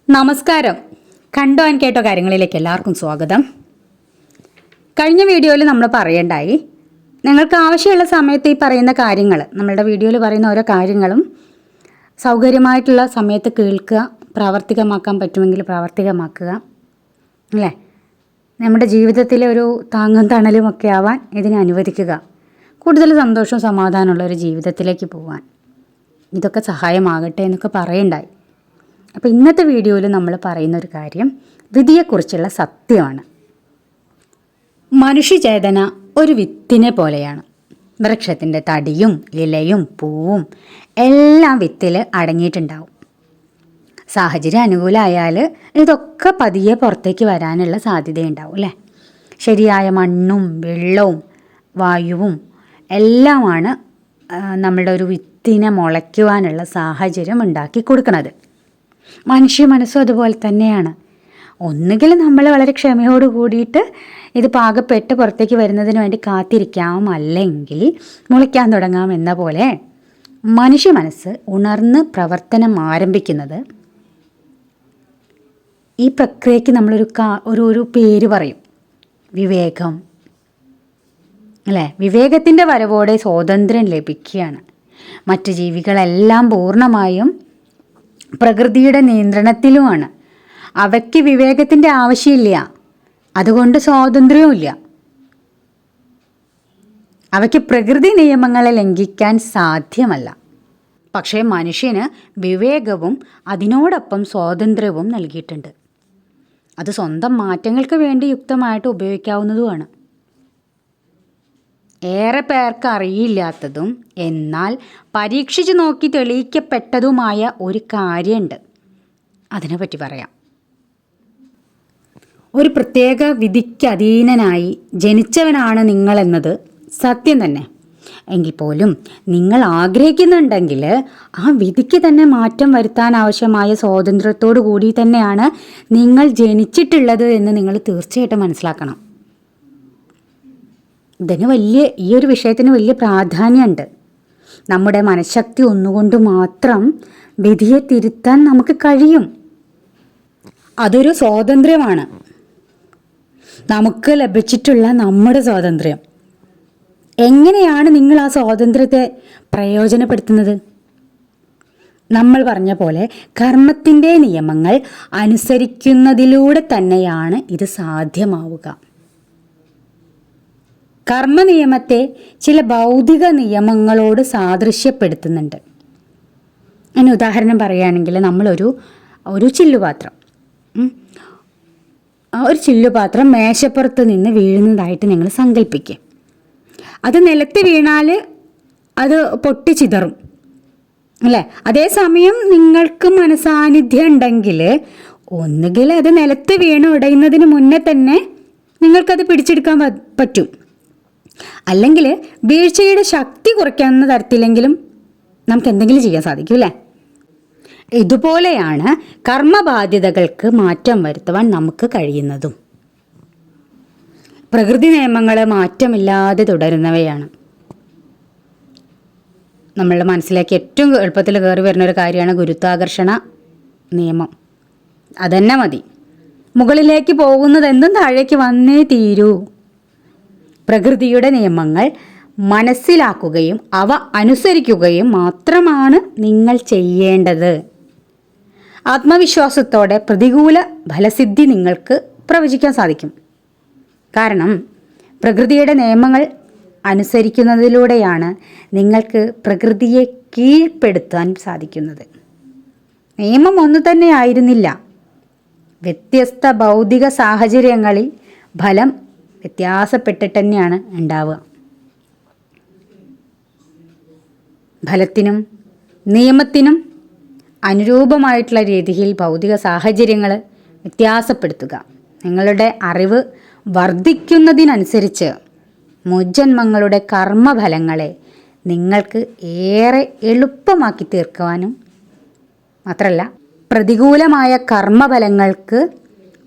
നമസ്കാരം. കണ്ടോ ആൻഡ് കേട്ടോ കാര്യങ്ങളിലേക്ക് എല്ലാവർക്കും സ്വാഗതം. കഴിഞ്ഞ വീഡിയോയിൽ നമ്മൾ പറയണ്ടായി, നിങ്ങൾക്ക് ആവശ്യമുള്ള സമയത്ത് ഈ പറയുന്ന കാര്യങ്ങൾ, നമ്മളുടെ വീഡിയോയിൽ പറയുന്ന ഓരോ കാര്യങ്ങളും സൗകര്യമായിട്ടുള്ള സമയത്ത് കേൾക്കുക, പ്രാവർത്തികമാക്കാൻ പറ്റുമെങ്കിൽ പ്രാവർത്തികമാക്കുക, അല്ലേ? നമ്മുടെ ജീവിതത്തിലെ ഒരു താങ്ങും തണലും ഒക്കെ ആവാൻ ഇതിനെ അനുവദിക്കുക, കൂടുതൽ സന്തോഷവും സമാധാനമുള്ള ഒരു ജീവിതത്തിലേക്ക് പോകാൻ ഇതൊക്കെ സഹായമാകട്ടെ എന്നൊക്കെ പറയണ്ടായി. അപ്പോൾ ഇന്നത്തെ വീഡിയോയിൽ നമ്മൾ പറയുന്നൊരു കാര്യം വിധിയെക്കുറിച്ചുള്ള സത്യമാണ്. മനുഷ്യചേതന ഒരു വിത്തിനെ പോലെയാണ്. വൃക്ഷത്തിൻ്റെ തടിയും ഇലയും പൂവും എല്ലാം വിത്തിൽ അടങ്ങിയിട്ടുണ്ടാവും. സാഹചര്യം അനുകൂലമായാൽ ഇതൊക്കെ പതിയെ പുറത്തേക്ക് വരാനുള്ള സാധ്യതയുണ്ടാവും, അല്ലേ? ശരിയായ മണ്ണും വെള്ളവും വായുവും എല്ലാമാണ് നമ്മളുടെ ഒരു വിത്തിനെ മുളയ്ക്കുവാനുള്ള സാഹചര്യം ഉണ്ടാക്കി കൊടുക്കുന്നത്. മനുഷ്യ മനസ്സും അതുപോലെ തന്നെയാണ്. ഒന്നുകിൽ നമ്മൾ വളരെ ക്ഷമയോട് കൂടിയിട്ട് ഇത് പാകപ്പെട്ട് പുറത്തേക്ക് വരുന്നതിന് വേണ്ടി കാത്തിരിക്കാം, അല്ലെങ്കിൽ മുളയ്ക്കാൻ തുടങ്ങാം എന്ന പോലെ മനുഷ്യ മനസ്സ് ഉണർന്ന് പ്രവർത്തനം ആരംഭിക്കുന്നത് ഈ പ്രക്രിയയ്ക്ക് നമ്മളൊരു ഒരു പേര് പറയും, വിവേകം, അല്ലേ? വിവേകത്തിൻ്റെ വരവോടെ സ്വാതന്ത്ര്യം ലഭിക്കുകയാണ്. മറ്റ് ജീവികളെല്ലാം പൂർണ്ണമായും പ്രകൃതിയുടെ നിയന്ത്രണത്തിലുമാണ്. അവയ്ക്ക് വിവേകത്തിൻ്റെ ആവശ്യമില്ല, അതുകൊണ്ട് സ്വാതന്ത്ര്യവുമില്ല. അവയ്ക്ക് പ്രകൃതി നിയമങ്ങളെ ലംഘിക്കാൻ സാധ്യമല്ല. പക്ഷേ മനുഷ്യന് വിവേകവും അതിനോടൊപ്പം സ്വാതന്ത്ര്യവും നൽകിയിട്ടുണ്ട്. അത് സ്വന്തം മാറ്റങ്ങൾക്ക് വേണ്ടി യുക്തമായിട്ട് ഉപയോഗിക്കാവുന്നതുമാണ്. ഏറെ പേർക്ക് അറിയില്ലാത്തതും എന്നാൽ പരീക്ഷിച്ചു നോക്കി തെളിയിക്കപ്പെട്ടതുമായ ഒരു കാര്യമുണ്ട്. അതിനെപ്പറ്റി പറയാം. ഒരു പ്രത്യേക വിധിക്ക് അധീനനായി ജനിച്ചവനാണ് നിങ്ങളെന്നത് സത്യം തന്നെ. എങ്കിൽ പോലും നിങ്ങൾ ആഗ്രഹിക്കുന്നുണ്ടെങ്കിൽ ആ വിധിക്ക് തന്നെ മാറ്റം വരുത്താൻ ആവശ്യമായ സ്വാതന്ത്ര്യത്തോടു കൂടി തന്നെയാണ് നിങ്ങൾ ജനിച്ചിട്ടുള്ളത് എന്ന് നിങ്ങൾ തീർച്ചയായിട്ടും മനസ്സിലാക്കണം. ഈ ഒരു വിഷയത്തിന് വലിയ പ്രാധാന്യമുണ്ട്. നമ്മുടെ മനഃശക്തി ഒന്നുകൊണ്ട് മാത്രം വിധിയെ തിരുത്താൻ നമുക്ക് കഴിയും. അതൊരു സ്വാതന്ത്ര്യമാണ്, നമുക്ക് ലഭിച്ചിട്ടുള്ള നമ്മുടെ സ്വാതന്ത്ര്യം. എങ്ങനെയാണ് നിങ്ങൾ ആ സ്വാതന്ത്ര്യത്തെ പ്രയോജനപ്പെടുത്തുന്നത്? നമ്മൾ പറഞ്ഞ പോലെ കർമ്മത്തിൻ്റെ നിയമങ്ങൾ അനുസരിക്കുന്നതിലൂടെ തന്നെയാണ് ഇത് സാധ്യമാവുക. കർമ്മനിയമത്തെ ചില ഭൗതിക നിയമങ്ങളോട് സാദൃശ്യപ്പെടുത്തുന്നുണ്ട്. അതിന് ഉദാഹരണം പറയുകയാണെങ്കിൽ ഒരു ചില്ലുപാത്രം മേശപ്പുറത്ത് നിന്ന് വീഴുന്നതായിട്ട് നിങ്ങൾ സങ്കല്പിക്കുക. അത് നിലത്ത് വീണാൽ അത് പൊട്ടിച്ചിതറും, അല്ലേ? അതേസമയം നിങ്ങൾക്ക് മനസാന്നിധ്യം ഉണ്ടെങ്കിൽ ഒന്നുകിൽ അത് നിലത്ത് വീണ് ഉടയുന്നതിന് മുന്നേ തന്നെ നിങ്ങൾക്കത് പിടിച്ചെടുക്കാൻ പറ്റും, അല്ലെങ്കിൽ വീഴ്ചയുടെ ശക്തി കുറയ്ക്കാവുന്ന തരത്തിലെങ്കിലും നമുക്ക് എന്തെങ്കിലും ചെയ്യാൻ സാധിക്കും, അല്ലേ? ഇതുപോലെയാണ് കർമ്മബാധ്യതകൾക്ക് മാറ്റം വരുത്തുവാൻ നമുക്ക് കഴിയുന്നതും. പ്രകൃതി നിയമങ്ങൾ മാറ്റമില്ലാതെ തുടരുന്നവയാണ്. നമ്മളുടെ മനസ്സിലേക്ക് ഏറ്റവും എളുപ്പത്തിൽ കയറി വരുന്നൊരു കാര്യമാണ് ഗുരുത്വാകർഷണ നിയമം. അതന്നെ മതി. മുകളിലേക്ക് പോകുന്നതെന്തും താഴേക്ക് വന്നേ തീരൂ. പ്രകൃതിയുടെ നിയമങ്ങൾ മനസ്സിലാക്കുകയും അവ അനുസരിക്കുകയും മാത്രമാണ് നിങ്ങൾ ചെയ്യേണ്ടത്. ആത്മവിശ്വാസത്തോടെ പ്രതികൂല ഫലസിദ്ധി നിങ്ങൾക്ക് പ്രവചിക്കാൻ സാധിക്കും. കാരണം പ്രകൃതിയുടെ നിയമങ്ങൾ അനുസരിക്കുന്നതിലൂടെയാണ് നിങ്ങൾക്ക് പ്രകൃതിയെ കീഴ്പ്പെടുത്താൻ സാധിക്കുന്നത്. നിയമം ഒന്നു തന്നെ ആയിരുന്നില്ല. വ്യത്യസ്ത ഭൗതിക സാഹചര്യങ്ങളിൽ ഫലം വ്യത്യാസപ്പെട്ടിട്ട് തന്നെയാണ് ഉണ്ടാവുക. ഫലത്തിനും നിയമത്തിനും അനുരൂപമായിട്ടുള്ള രീതിയിൽ ഭൗതിക സാഹചര്യങ്ങൾ വ്യത്യാസപ്പെടുത്തുക. നിങ്ങളുടെ അറിവ് വർദ്ധിക്കുന്നതിനനുസരിച്ച് മുജ്ജന്മങ്ങളുടെ കർമ്മഫലങ്ങളെ നിങ്ങൾക്ക് ഏറെ എളുപ്പമാക്കി തീർക്കുവാനും മാത്രമല്ല പ്രതികൂലമായ കർമ്മഫലങ്ങൾക്ക്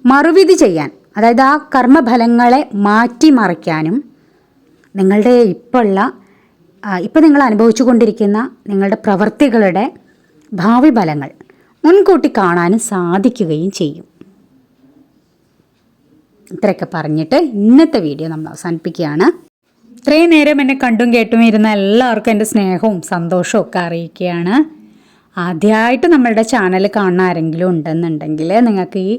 മറുവിധി ചെയ്യാൻ, അതായത് ആ കർമ്മഫലങ്ങളെ മാറ്റിമറിക്കാനും നിങ്ങളുടെ ഇപ്പോൾ നിങ്ങൾ അനുഭവിച്ചു കൊണ്ടിരിക്കുന്ന നിങ്ങളുടെ പ്രവൃത്തികളുടെ ഭാവി ഫലങ്ങൾ മുൻകൂട്ടി കാണാനും സാധിക്കുകയും ചെയ്യും. ഇത്രയൊക്കെ പറഞ്ഞിട്ട് ഇന്നത്തെ വീഡിയോ നമ്മൾ അവസാനിപ്പിക്കുകയാണ്. ഇത്രയും നേരം എന്നെ കണ്ടും കേട്ടും ഇരുന്ന എല്ലാവർക്കും എൻ്റെ സ്നേഹവും സന്തോഷവും ഒക്കെ അറിയിക്കുകയാണ്. ആദ്യമായിട്ട് നമ്മളുടെ ചാനൽ കാണുന്ന ആരെങ്കിലും ഉണ്ടെന്നുണ്ടെങ്കിൽ, നിങ്ങൾക്ക് ഈ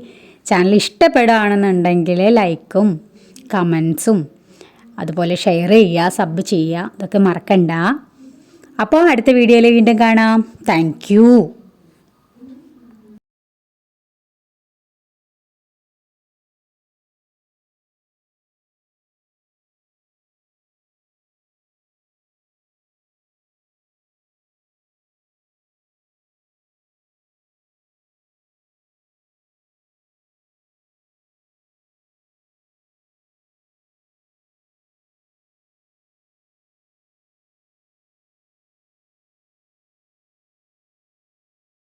ചാനൽ ഇഷ്ടപ്പെടുകയാണെന്നുണ്ടെങ്കിൽ ലൈക്കും കമൻസും അതുപോലെ ഷെയർ ചെയ്യുക, സബ് ചെയ്യുക, ഇതൊക്കെ മറക്കണ്ട. അപ്പോൾ അടുത്ത വീഡിയോയിൽ വീണ്ടും കാണാം. Thank you.